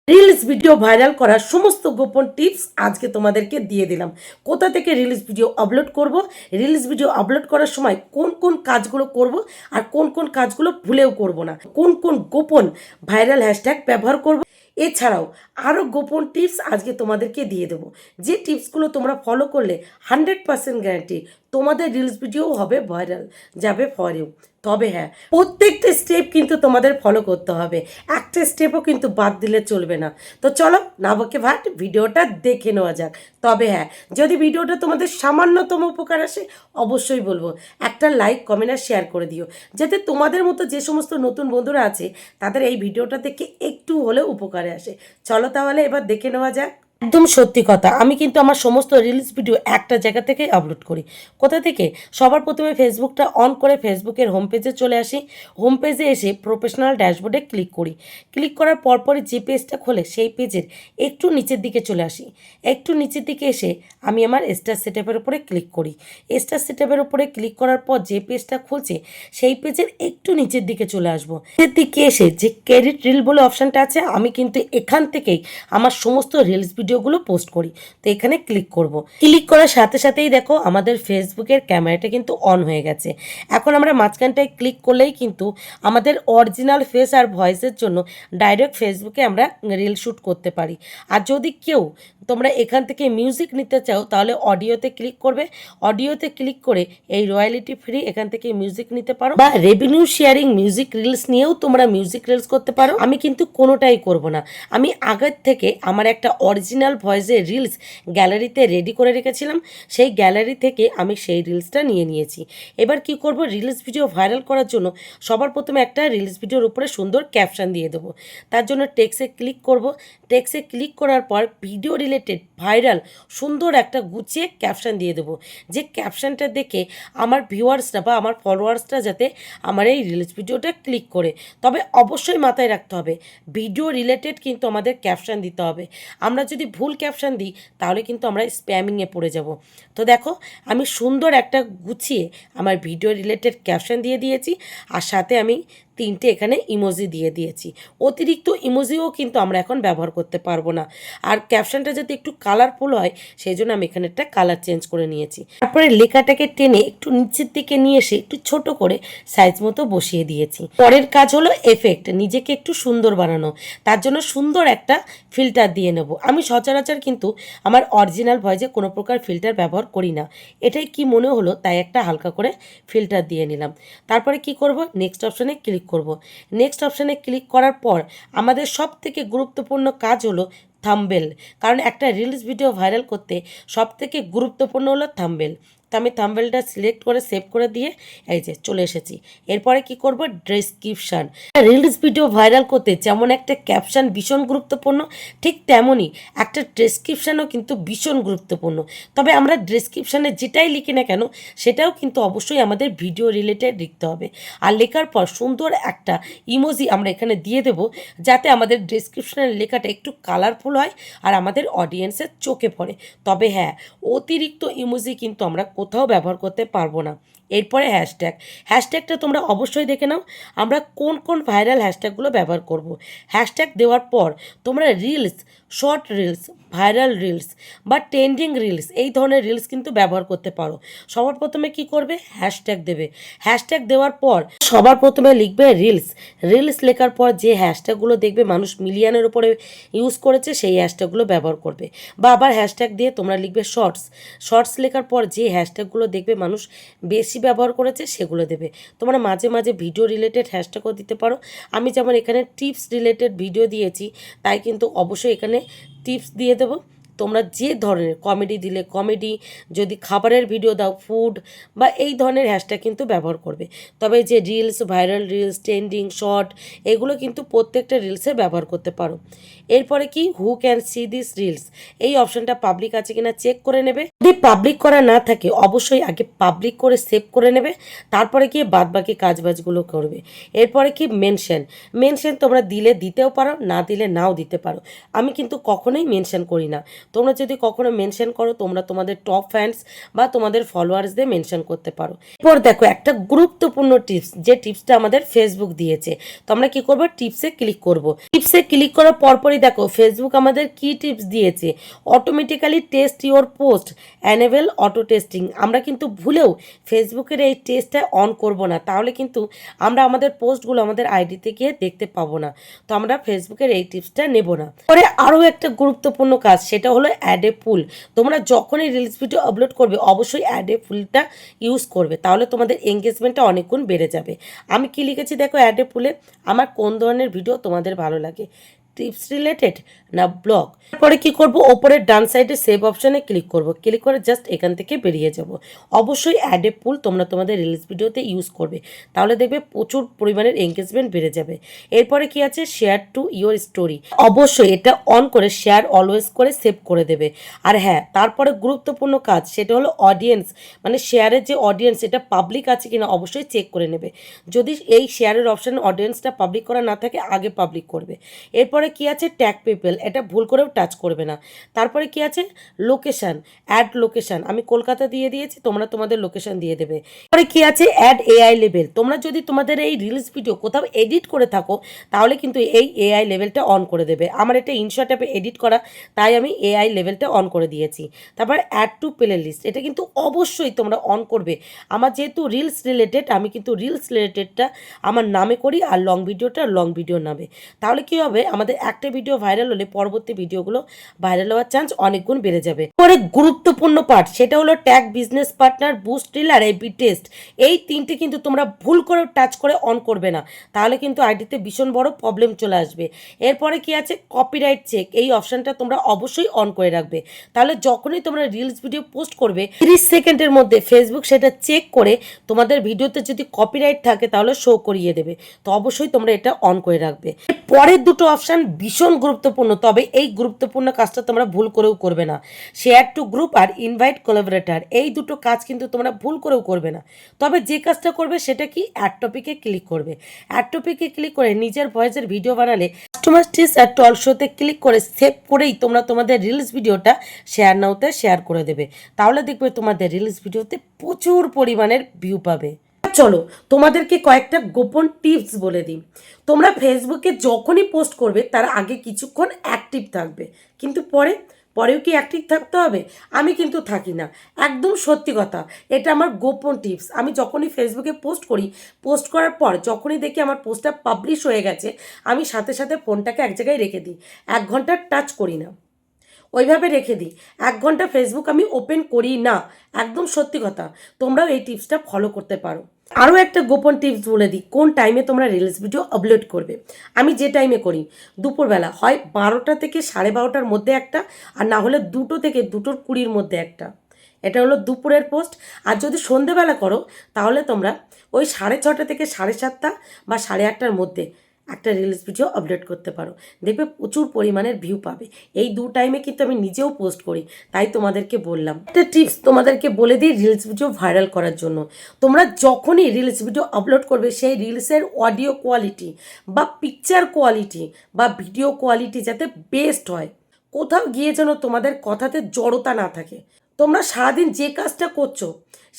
Reels video viral করার সমস্ত গোপন টিপস আজকে তোমাদেরকে দিয়ে দিলাম। কোথা থেকে রিলস ভিডিও আপলোড করব, রিলস ভিডিও আপলোড করার সময় কোন কোন কাজগুলো করব আর কোন কোন কাজগুলো ভুলেও করব না, কোন কোন গোপন ভাইরাল হ্যাশট্যাগ ব্যবহার করব, এছাড়াও আরও গোপন টিপস আজকে তোমাদেরকে দিয়ে দেবো। যে টিপসগুলো তোমরা ফলো করলে 100% গ্যারান্টি তোমাদের রিলস ভিডিও হবে ভাইরাল, যাবে ফরেও। তবে হ্যাঁ, প্রত্যেকটা স্টেপ কিন্তু তোমাদের ফলো করতে হবে, একটা স্টেপও কিন্তু বাদ দিলে চলবে না। তো চলো না বকে ভাট, ভিডিওটা দেখে নেওয়া যাক। তবে হ্যাঁ, যদি ভিডিওটা তোমাদের সামান্যতম উপকার আসে অবশ্যই বলবো একটা লাইক, কমেন্ট আর শেয়ার করে দিও, যাতে তোমাদের মতো যে সমস্ত নতুন বন্ধুরা আছে তাদের এই ভিডিওটা দেখে একটু হলেও উপকারে আসে। চলো তাহলে এবার দেখে নেওয়া যাক। একদম সত্যি কথা, আমি কিন্তু আমার সমস্ত রিলস ভিডিও একটা জায়গা থেকে আপলোড করি। কোথা থেকে? সবার প্রথমে ফেসবুকটা অন করে ফেসবুকের হোম পেজে চলে আসি। হোম পেজে এসে প্রফেশনাল ড্যাশবোর্ডে ক্লিক করি। ক্লিক করার পরপরই যে পেজটা খোলে সেই পেজের একটু নিচের দিকে চলে আসি। একটু নিচের দিকে এসে আমি আমার স্টার সেটআপের উপরে ক্লিক করি। স্টার সেটআপের উপরে ক্লিক করার পর যে পেজটা খুলছে সেই পেজের একটু নিচের দিকে চলে আসবো। নিচের দিকে এসে যে ক্রেডিট রিল বলে অপশানটা আছে, আমি কিন্তু এখান থেকেই আমার সমস্ত রিলস ভিডিওগুলো পোস্ট করি। তো এখানে ক্লিক করব। ক্লিক করার সাথে সাথেই দেখো আমাদের ফেসবুকের ক্যামেরাটা কিন্তু অন হয়ে গেছে। এখন আমরা মাঝখানটায় ক্লিক করলেই কিন্তু আমাদের অরিজিনাল ফেস আর ভয়েসের জন্য ডাইরেক্ট ফেসবুকে আমরা রিল শ্যুট করতে পারি। আর যদি কেউ তোমরা এখান থেকে মিউজিক নিতে চাও তাহলে অডিওতে ক্লিক করবে। অডিওতে ক্লিক করে এই রয়্যালিটি ফ্রি এখান থেকে মিউজিক নিতে পারো, বা রেভিনিউ শেয়ারিং মিউজিক রিলস নিয়েও তোমরা মিউজিক রিলস করতে পারো। আমি কিন্তু কোনোটাই করব না। আমি আগের থেকে আমার একটা অরিজিনাল ভয়েসের রিলস গ্যালারিতে রেডি করে রেখেছিলাম, সেই গ্যালারি থেকে আমি সেই রিলসটা নিয়ে নিয়েছি। এবার কি করব, রিলস ভিডিও ভাইরাল করার জন্য সবার প্রথমে একটা রিলস ভিডিওর উপরে সুন্দর ক্যাপশন দিয়ে দেবো। তার জন্য টেক্সে ক্লিক করব। টেক্সে ক্লিক করার পর ভিডিও রিলেটেড ভাইরাল সুন্দর একটা গুছিয়ে ক্যাপশন দিয়ে দেবো, যে ক্যাপশনটা দেখে আমার ভিউয়ার্সরা বা আমার ফলোয়ার্সরা যাতে আমার এই রিলস ভিডিওটা ক্লিক করে। তবে অবশ্যই মাথায় রাখতে হবে ভিডিও রিলেটেড কিন্তু আমাদের ক্যাপশন দিতে হবে। আমরা যদি ভুল ক্যাপশন দিই তাহলে কিন্তু আমরা স্প্যামিংয়ে পড়ে যাব। তো দেখো আমি সুন্দর একটা গুছিয়ে আমার ভিডিও রিলেটেড ক্যাপশন দিয়ে দিয়েছি, আর সাথে আমি 3টে এখানে ইমোজি দিয়ে দিয়েছি। অতিরিক্ত ইমোজিও কিন্তু আমরা এখন ব্যবহার করতে পারবো না। আর ক্যাপশনটা যাতে একটু কালারফুল হয় সেই জন্য আমি এখানে একটা কালার চেঞ্জ করে নিয়েছি। তারপরে লেখাটাকে টেনে একটু নিচের দিকে নিয়ে এসে একটু ছোট করে সাইজ মতো বসিয়ে দিয়েছি। পরের কাজ হলো এফেক্ট, নিজেকে একটু সুন্দর বানানো। তার জন্য সুন্দর একটা ফিল্টার দিয়ে নেব। আমি সচরাচর কিন্তু আমার অরিজিনাল ভয়েসে কোনো প্রকার ফিল্টার ব্যবহার করি না। এটাই কি মনে হলো তাই একটা হালকা করে ফিল্টার দিয়ে নিলাম। তারপরে কি করব, নেক্সট অপশানে ক্লিক করব। নেক্সট অপশানে ক্লিক করার পর আমাদের সব থেকে গুরুত্বপূর্ণ কাজ হলো থাম্বনেল। কারণ একটা রিলস ভিডিও ভাইরাল করতে সব থেকে গুরুত্বপূর্ণ হলো থাম্বনেল। তো আমি থাম্বনেলটা সিলেক্ট করে সেভ করে দিয়ে এই যে চলে এসেছি। এরপরে কি করব, ডেসক্রিপশান। রিলস ভিডিও ভাইরাল করতে যেমন একটা ক্যাপশন ভীষণ গুরুত্বপূর্ণ, ঠিক তেমনই একটা ডেসক্রিপশানও কিন্তু ভীষণ গুরুত্বপূর্ণ। তবে আমরা ডেসক্রিপশানে যেটাই লিখি না কেন সেটাও কিন্তু অবশ্যই আমাদের ভিডিও রিলেটেড লিখতে হবে। আর লেখার পর সুন্দর একটা ইমোজি আমরা এখানে দিয়ে দেব, যাতে আমাদের ডেসক্রিপশনের লেখাটা একটু কালারফুল হয় আর আমাদের অডিয়েন্সের চোখে পড়ে। তবে হ্যাঁ, অতিরিক্ত ইমোজি কিন্তু আমরা কোথাও ব্যবহার করতে পারবো না। এরপরে হ্যাশট্যাগ। হ্যাশট্যাগটা তোমরা অবশ্যই দেখে নাও আমরা কোন কোন ভাইরাল হ্যাশট্যাগুলো ব্যবহার করব। হ্যাশট্যাগ দেওয়ার পর তোমরা reels, short reels, viral reels বা ট্রেন্ডিং রিলস এই ধরনের রিলস কিন্তু ব্যবহার করতে পারো। সবার প্রথমে কি করবে, হ্যাশট্যাগ দেবে। হ্যাশট্যাগ দেওয়ার পর সবার প্রথমে লিখবে রিলস। রিলস লেখার পর যে হ্যাশট্যাগুলো দেখবে মানুষ মিলিয়নের উপরে ইউজ করেছে সেই হ্যাশট্যাগুলো ব্যবহার করবে। বা আবার হ্যাশট্যাগ দিয়ে তোমরা লিখবে শর্টস। শর্টস লেখার পর যে হ্যাশট্যাগুলো দেখবে মানুষ বেশি ব্যবহার করেছে সেগুলো দেবে। তোমরা মাঝে মাঝে ভিডিও রিলেটেড হ্যাশট্যাগও দিতে পারো। আমি যেমন এখানে টিপস রিলেটেড ভিডিও দিয়েছি তাই কিন্তু অবশ্যই এখানে টিপস দিয়ে দেবো। তোমরা যে ধরনের কমেডি দিলে কমেডি, যদি খাবারের ভিডিও দাও ফুড বা এই ধরনের হ্যাশট্যাগ কিন্তু ব্যবহার করবে। তবে যে reels, viral reels, trending, short এগুলো কিন্তু প্রত্যেকটা রিলসে ব্যবহার করতে পারো। এরপরে কি, who can see this reels, এই অপশানটা পাবলিক আছে কিনা চেক করে নেবে। যদি পাবলিক করা না থাকে অবশ্যই আগে পাবলিক করে সেভ করে নেবে, তারপরে গিয়ে বাদবাকি কাজবাজগুলো করবে। এরপরে কি, মেনশন। মেনশন তোমরা দিলে দিতেও পারো, না দিলে নাও দিতে পারো। আমি কিন্তু কখনোই মেনশন করি না। তোমরা যদি কখনো মেনশন করো তোমরা তোমাদের টপ ফ্যান্স বা তোমাদের ফলোয়ার্সদের মেনশন করতে পারো। এরপর দেখো একটা গুরুত্বপূর্ণ টিপস, যে টিপসটা আমাদের ফেসবুক দিয়েছে। তো আমরা কি করবো, টিপসে ক্লিক করব। টিপসে ক্লিক করার পরপরই দেখো ফেসবুক আমাদের কি টিপস দিয়েছে, automatically test your post, enable auto testing. আমরা কিন্তু ভুলেও ফেসবুকের এই টেস্টটা অন করব না, তাহলে কিন্তু আমরা আমাদের পোস্টগুলো আমাদের আইডিতে গিয়ে দেখতে পাবো না। তো আমরা ফেসবুকের এই টিপসটা নেব না। পরে আরও একটা গুরুত্বপূর্ণ কাজ, সেটা হলো অ্যাড এ পুল। তোমরা যখনই রিলস ভিডিও আপলোড করবে অবশ্যই অ্যাড এ পুলটা ইউজ করবে, তাহলে তোমাদের এঙ্গেজমেন্টটা অনেক গুণ বেড়ে যাবে। আমি কি লিখেছি দেখো অ্যাড এ পুলে, আমার কোন ধরনের ভিডিও তোমাদের ভালো লাগে, টিপস রিলেটেড না ব্লগ। পরে কি করব, ওপরের ডান সাইডে সেভ অপশানে ক্লিক করব, ক্লিক করে জাস্ট এখান থেকে বেরিয়ে যাব। অবশ্যই অ্যাড এ পুল তোমরা তোমাদের রিলস ভিডিওতে ইউজ করবে, তাহলে দেখবে প্রচুর পরিমাণের এঙ্গেজমেন্ট বেড়ে যাবে। এরপরে কি আছে, শেয়ার টু ইওর স্টোরি। অবশ্যই এটা অন করে শেয়ার অলওয়েজ করে সেভ করে দেবে। আর হ্যাঁ, তারপরে গুরুত্বপূর্ণ কাজ, সেটা হলো অডিয়েন্স, মানে শেয়ারের যে অডিয়েন্স এটা পাবলিক আছে কিনা অবশ্যই চেক করে নেবে। যদি এই শেয়ারের অপশানে অডিয়েন্সটা পাবলিক করা না থাকে আগে পাবলিক করবে। এরপরে কি আছে, ট্যাগ পিপল, এটা ভুল করেও টাচ করবে না। তারপরে কি আছে, লোকেশন, অ্যাড লোকেশন, আমি কলকাতা দিয়ে দিয়েছি, তোমরা তোমাদের লোকেশন দিয়ে দেবে। পরে কি আছে, অ্যাড এআই লেভেল। তোমরা যদি তোমাদের এই রিলস ভিডিও কোথাও এডিট করে থাকো তাহলে কিন্তু এই এআই লেভেলটা অন করে দেবে। আমার এটা ইনশর্ট অ্যাপে এডিট করা, তাই আমি এআই লেভেলটা অন করে দিয়েছি। তারপর অ্যাড টু প্লে লিস্ট, এটা কিন্তু অবশ্যই তোমরা অন করবে। আমার যেহেতু রিলস রিলেটেড, আমি কিন্তু রিলস রিলেটেডটা আমার নামে করি, আর লং ভিডিওটা লং ভিডিও নামে। তাহলে কি হবে, আমাদের একটা ভিডিও ভাইরাল হলে পরবর্তী ভিডিওগুলো ভাইরাল হওয়ার চান্স অনেক গুণ বেড়ে যাবে। পরে গুরুত্বপূর্ণ পার্ট, সেটা হলো tag business partner, boost reel আর এবি টেস্ট। এই তিনটে কিন্তু তোমরা ভুল করে টাচ করে অন করবে না, তাহলে কিন্তু আইডিতে ভীষণ বড় প্রবলেম চলে আসবে। এরপরে কি আছে, কপিরাইট চেক, এই অপশানটা তোমরা অবশ্যই অন করে রাখবে, তাহলে যখনই তোমরা রিলস ভিডিও পোস্ট করবে 30 সেকেন্ডের মধ্যে ফেসবুক সেটা চেক করে তোমাদের ভিডিওতে যদি কপিরাইট থাকে তাহলে শো করিয়ে দেবে। তো অবশ্যই তোমরা এটা অন করে রাখবে। পরের দুটো অপশান ভীষণ গুরুত্বপূর্ণ, তবে এই গুরুত্বপূর্ণ কাজটা তোমরা ভুল করেও করবে না। শেয়ার টু গ্রুপ আর ইনভাইট কোলাবোরেটর, এই দুটো কাজ কিন্তু তোমরা ভুল করেও করবে না। তবে যে কাজটা করবে সেটা কি, অ্যাড টপিকে ক্লিক করবে। অ্যাড টপিকে ক্লিক করে নিজের ভয়েসের ভিডিও বানালে কাস্টমার টিপস আর টল শোতে ক্লিক করে সেভ করেই তোমরা তোমাদের রিলস ভিডিওটা শেয়ার নাওতে শেয়ার করে দেবে, তাহলে দেখবে তোমাদের রিলস ভিডিওতে প্রচুর পরিমাণের ভিউ পাবে। চলো তোমাদেরকে কয়েকটা গোপন টিপস বলে দিই। তোমরা ফেসবুকে যখনই পোস্ট করবে তার আগে কিছুক্ষণ অ্যাক্টিভ থাকবে, কিন্তু পরেও কি অ্যাক্টিভ থাকতে হবে? আমি কিন্তু থাকি না, একদম সত্যি কথা, এটা আমার গোপন টিপস। আমি যখনই ফেসবুকে পোস্ট করি, পোস্ট করার পর যখনই দেখি আমার পোস্টটা পাবলিশ হয়ে গেছে, আমি সাথে সাথে ফোনটাকে এক জায়গায় রেখে দিই, 1 ঘন্টা টাচ করি না, ওইভাবে রেখে দিই। 1 ঘন্টা ফেসবুক আমি ওপেন করি না, একদম সত্যি কথা। তোমরাও এই টিপসটা ফলো করতে পারো। আরও একটা গোপন টিপস বলে দিই, কোন টাইমে তোমরা রিলস ভিডিও আপলোড করবে। আমি যে টাইমে করি, দুপুরবেলা, হয় 12টা থেকে 12:30টার মধ্যে একটা, আর না হলে 2টো থেকে 2:20-র মধ্যে একটা। এটা হলো দুপুরের পোস্ট। আর যদি সন্ধেবেলা করো তাহলে তোমরা ওই 6:30 থেকে 7:30 বা 8:30টার মধ্যে একটা রিলস ভিডিও আপলোড করতে পারো, দেখবে প্রচুর পরিমাণের ভিউ পাবে। এই দু টাইমে কিন্তু আমি নিজেও পোস্ট করি, তাই তোমাদেরকে বললাম। একটা টিপস তোমাদেরকে বলে দিই রিলস ভিডিও ভাইরাল করার জন্য। তোমরা যখনই রিলস ভিডিও আপলোড করবে সেই রিলসের অডিও কোয়ালিটি বা পিকচার কোয়ালিটি বা ভিডিও কোয়ালিটি যাতে বেস্ট হয়, কোথাও গিয়ে যেন তোমাদের কথাতে জড়তা না থাকে। তোমরা সারাদিন যে কাজটা করছো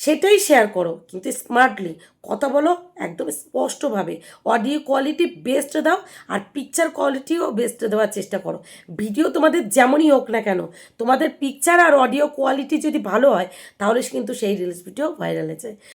সেটাই শেয়ার করো, কিন্তু স্মার্টলি কথা বলো, একদম স্পষ্টভাবে। অডিও কোয়ালিটি বেস্ট দাও আর পিকচার কোয়ালিটিও বেস্ট দেওয়ার চেষ্টা করো। ভিডিও তোমাদের যেমনই হোক না কেন, তোমাদের পিকচার আর অডিও কোয়ালিটি যদি ভালো হয় তাহলে কিন্তু সেই রিলস ভিডিও ভাইরাল হয়ে যায়।